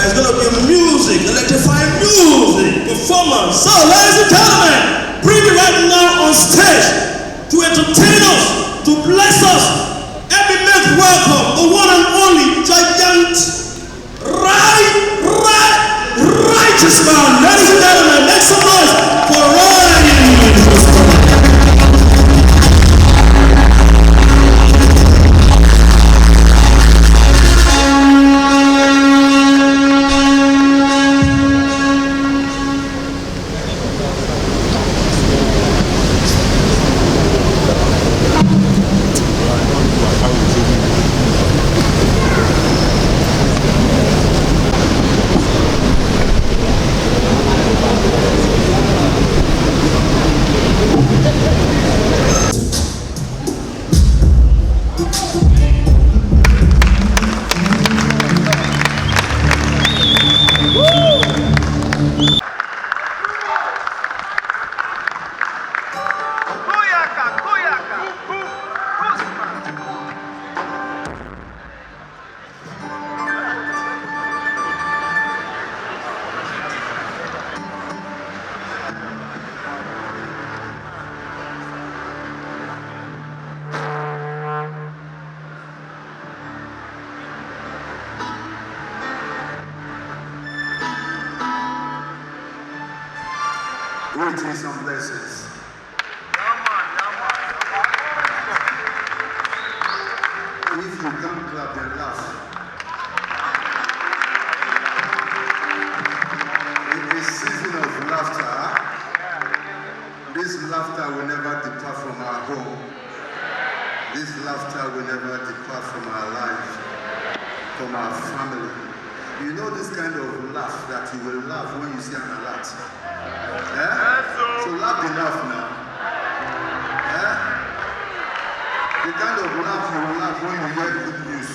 There's going to be music, electrifying music, performance. So, ladies and gentlemen, bring it right now on stage to entertain us, to bless us, and we make welcome the one and only giant, righteous man. Ladies and gentlemen, make some noise for Ryan. Greetings and blessings. If you can't clap, then laugh. In a season of laughter, this laughter will never depart from our home. This laughter will never depart from our life, from our family. You know this kind of laugh that you will laugh when you see an alert. So laugh enough now. The kind of laugh you will laugh when you hear good news.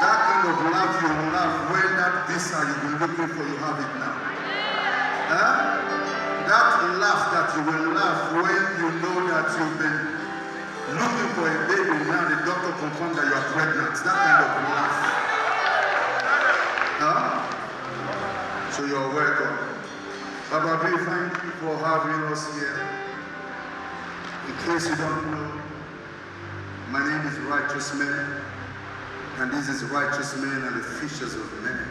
That kind of laugh you will laugh when that visa you've been looking for, you have it now. That laugh that you will laugh when you know that you've been looking for a baby, now the doctor confirmed that you are pregnant. That kind of laugh. So you're welcome. Baba B, thank you for having us here. In case you don't know, my name is Righteous Man, and this is Righteous Men and the Fishers of Men.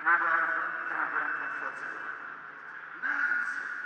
very comfortable. Nice.